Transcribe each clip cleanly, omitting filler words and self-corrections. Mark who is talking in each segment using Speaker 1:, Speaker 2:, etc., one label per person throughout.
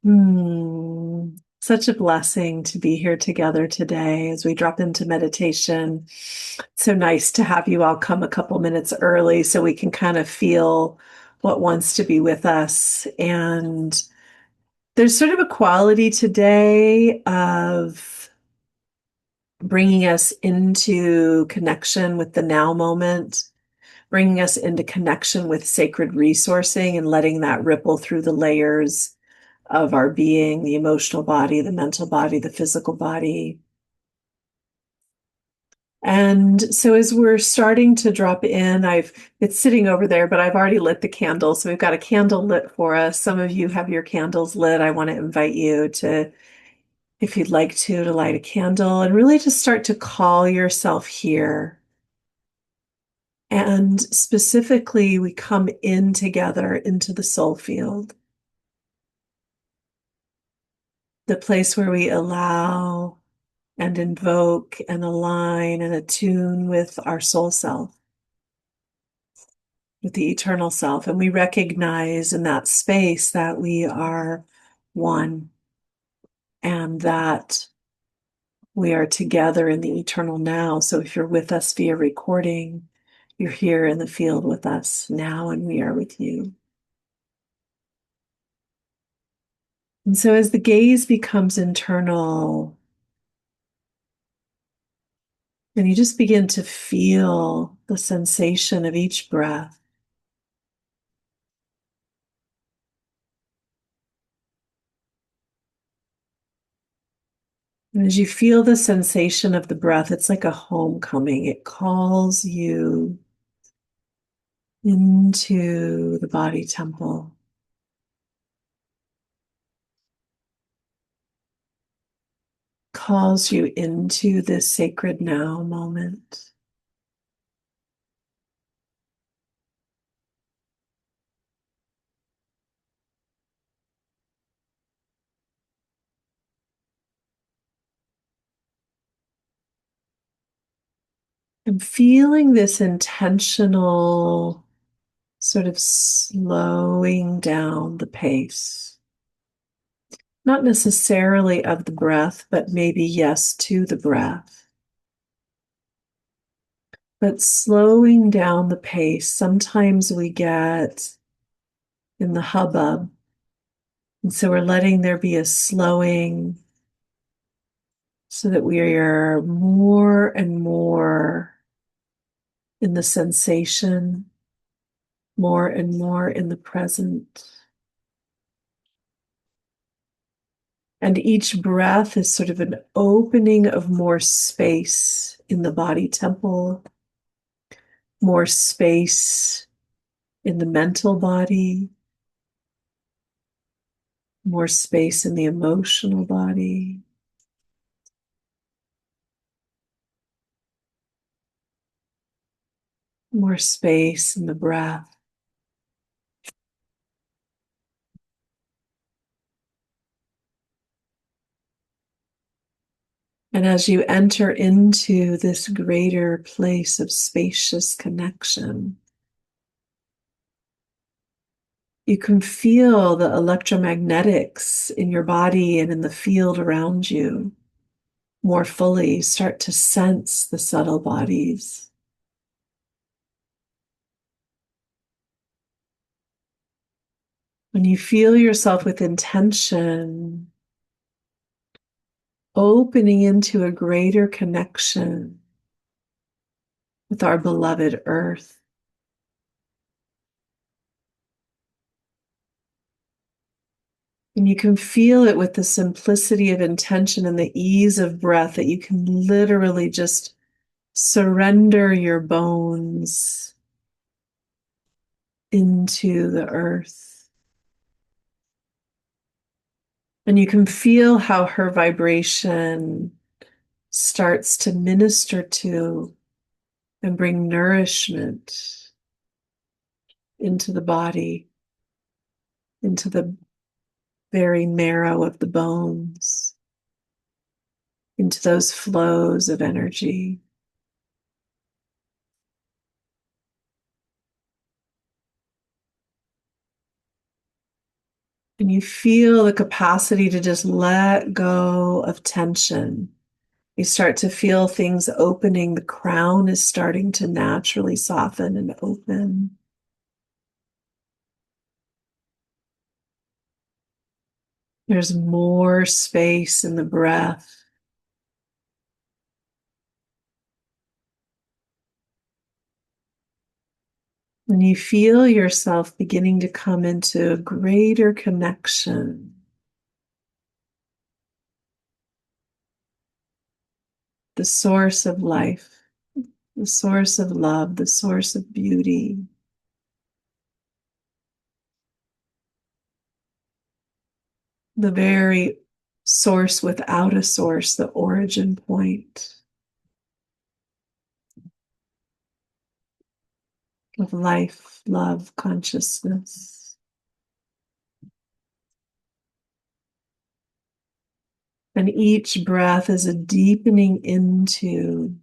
Speaker 1: Such a blessing to be here together today as we drop into meditation. It's so nice to have you all come a couple minutes early so we can kind of feel what wants to be with us. And there's sort of a quality today of bringing us into connection with the now moment, bringing us into connection with sacred resourcing and letting that ripple through the layers of our being, the emotional body, the mental body, the physical body. And so as we're starting to drop in, it's sitting over there, but I've already lit the candle. So we've got a candle lit for us. Some of you have your candles lit. I want to invite you to, if you'd like to light a candle and really just start to call yourself here. And specifically, we come in together into the soul field, the place where we allow and invoke and align and attune with our soul self, with the eternal self. And we recognize in that space that we are one and that we are together in the eternal now. So if you're with us via recording, you're here in the field with us now, and we are with you. And so as the gaze becomes internal, and you just begin to feel the sensation of each breath. And as you feel the sensation of the breath, it's like a homecoming. It calls you into the body temple, calls you into this sacred now moment. And feeling this intentional sort of slowing down the pace, not necessarily of the breath, but maybe yes to the breath. But slowing down the pace, sometimes we get in the hubbub. And so we're letting there be a slowing so that we are more and more in the sensation, more and more in the present. And each breath is sort of an opening of more space in the body temple, more space in the mental body, more space in the emotional body. More space in the breath. And as you enter into this greater place of spacious connection, you can feel the electromagnetics in your body and in the field around you more fully. Start to sense the subtle bodies. When you feel yourself with intention, opening into a greater connection with our beloved earth. And you can feel it with the simplicity of intention and the ease of breath that you can literally just surrender your bones into the earth. And you can feel how her vibration starts to minister to and bring nourishment into the body, into the very marrow of the bones, into those flows of energy. And you feel the capacity to just let go of tension. You start to feel things opening. The crown is starting to naturally soften and open. There's more space in the breath. And you feel yourself beginning to come into a greater connection. The source of life, the source of love, the source of beauty. The very source without a source, the origin point of life, love, consciousness. And each breath is a deepening into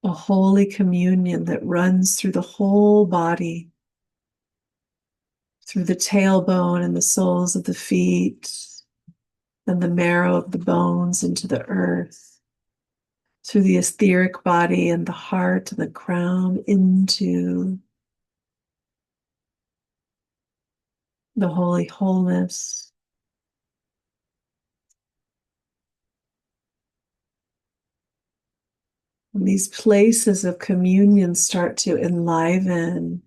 Speaker 1: a holy communion that runs through the whole body, through the tailbone and the soles of the feet, and the marrow of the bones into the earth, through the etheric body and the heart and the crown into the Holy Wholeness. And these places of communion start to enliven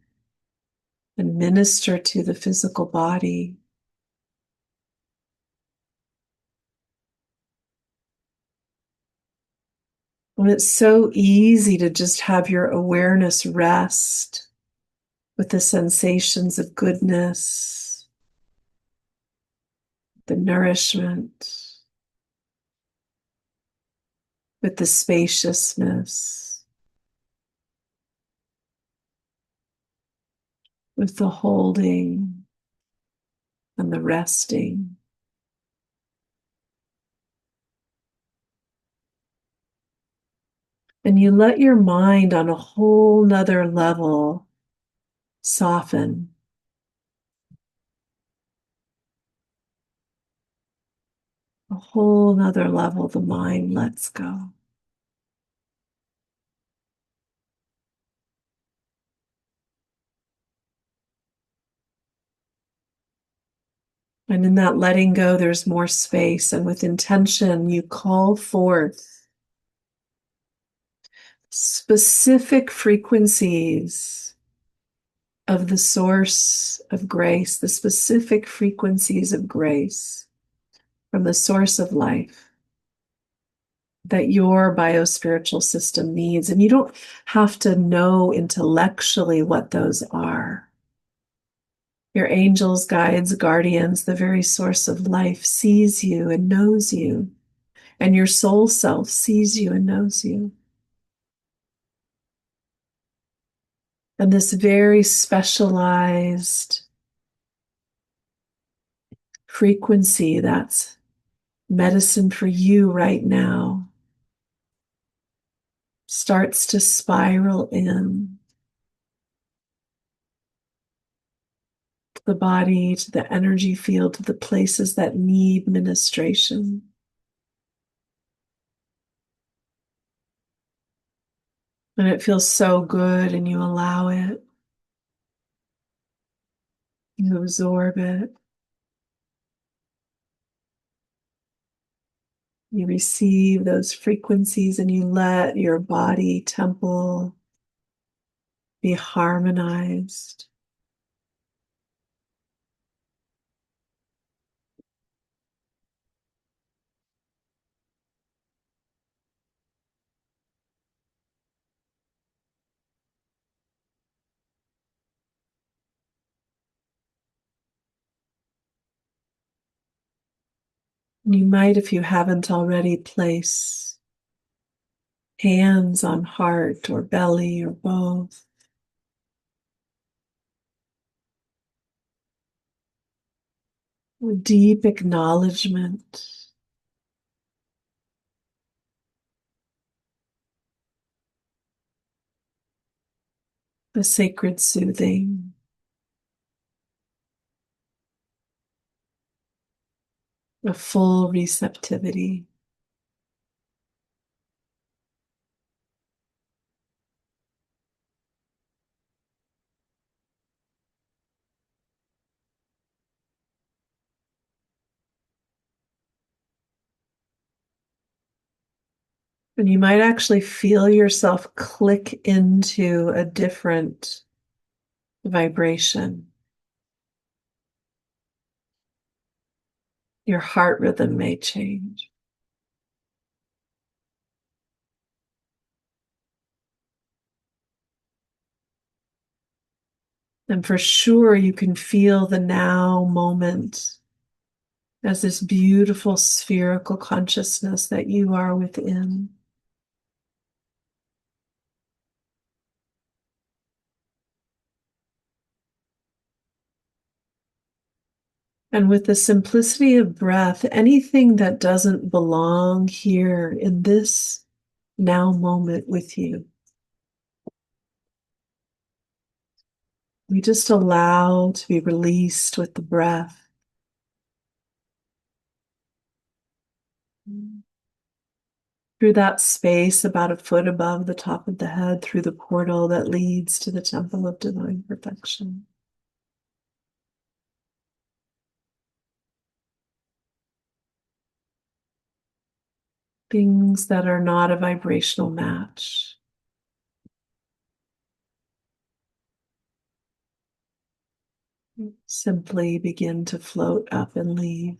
Speaker 1: and minister to the physical body. And it's so easy to just have your awareness rest with the sensations of goodness, the nourishment, with the spaciousness, with the holding and the resting. And you let your mind on a whole nother level soften. A whole nother level, the mind lets go. And in that letting go, there's more space. And with intention, you call forth specific frequencies of the source of grace, the specific frequencies of grace from the source of life that your biospiritual system needs. And you don't have to know intellectually what those are. Your angels, guides, guardians, the very source of life sees you and knows you. And your soul self sees you and knows you. And this very specialized frequency that's medicine for you right now starts to spiral in to the body, to the energy field, to the places that need ministration. And it feels so good, and you allow it, you absorb it, you receive those frequencies, and you let your body temple be harmonized. You might, if you haven't already, place hands on heart or belly or both. With deep acknowledgement, the sacred soothing. a full receptivity. And you might actually feel yourself click into a different vibration. Your heart rhythm may change. And for sure, you can feel the now moment as this beautiful spherical consciousness that you are within. And with the simplicity of breath, anything that doesn't belong here in this now moment with you, we just allow to be released with the breath. Through that space about a foot above the top of the head, through the portal that leads to the temple of divine perfection. Things that are not a vibrational match. Simply begin to float up and leave.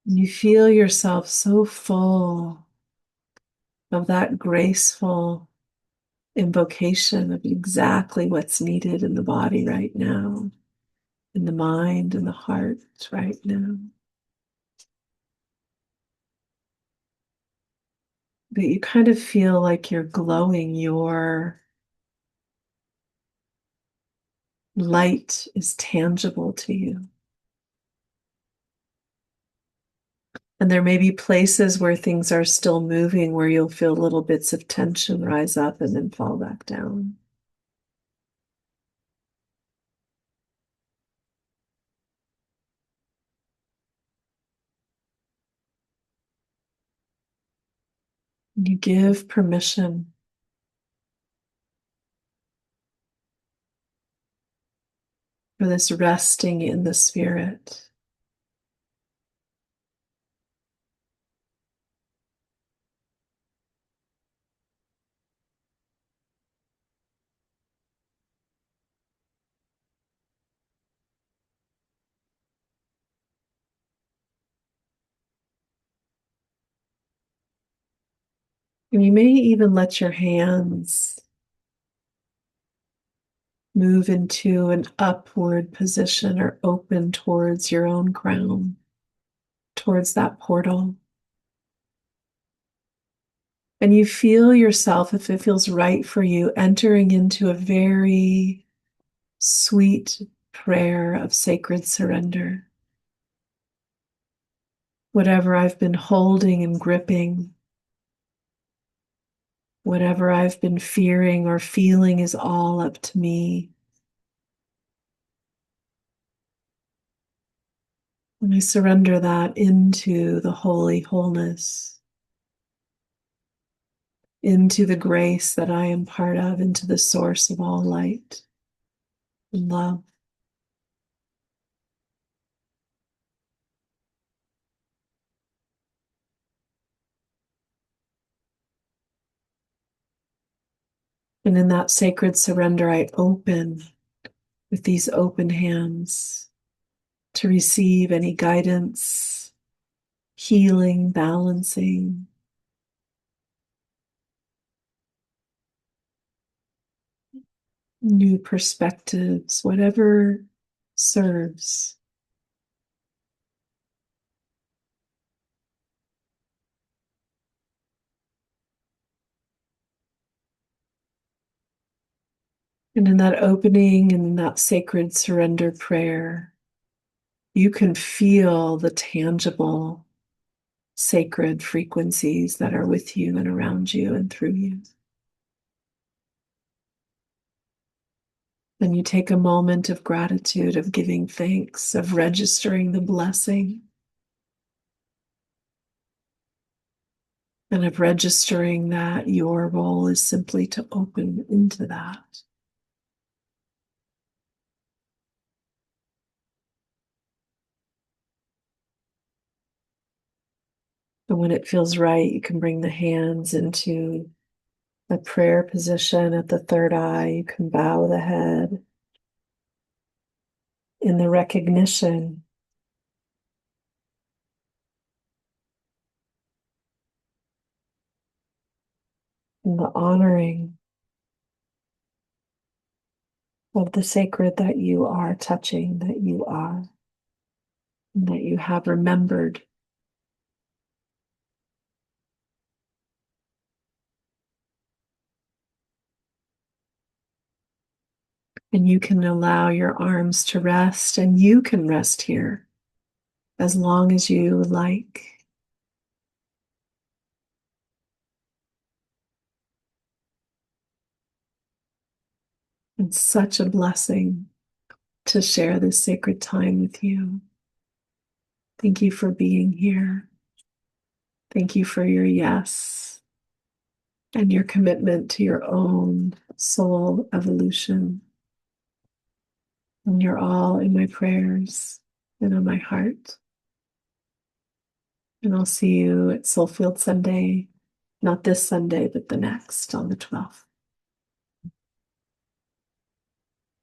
Speaker 1: And you feel yourself so full of that graceful invocation of exactly what's needed in the body right now, in the mind and the heart right now. But you kind of feel like you're glowing, your light is tangible to you. And there may be places where things are still moving, where you'll feel little bits of tension rise up and then fall back down. You give permission for this resting in the spirit. And you may even let your hands move into an upward position or open towards your own crown, towards that portal. And you feel yourself, if it feels right for you, entering into a very sweet prayer of sacred surrender. Whatever I've been holding and gripping, whatever I've been fearing or feeling is all up to me. And I surrender that into the holy wholeness, into the grace that I am part of, into the source of all light and love. And in that sacred surrender, I open with these open hands to receive any guidance, healing, balancing, new perspectives, whatever serves. And in that opening and in that sacred surrender prayer, you can feel the tangible sacred frequencies that are with you and around you and through you. Then you take a moment of gratitude, of giving thanks, of registering the blessing, and of registering that your role is simply to open into that. And when it feels right, you can bring the hands into a prayer position at the third eye. You can bow the head in the recognition and the honoring of the sacred that you are touching, that you are, and that you have remembered. And you can allow your arms to rest, and you can rest here as long as you like. It's such a blessing to share this sacred time with you. Thank you for being here. Thank you for your yes and your commitment to your own soul evolution. And you're all in my prayers and on my heart. And I'll see you at Soulfield Sunday, not this Sunday, but the next on the 12th.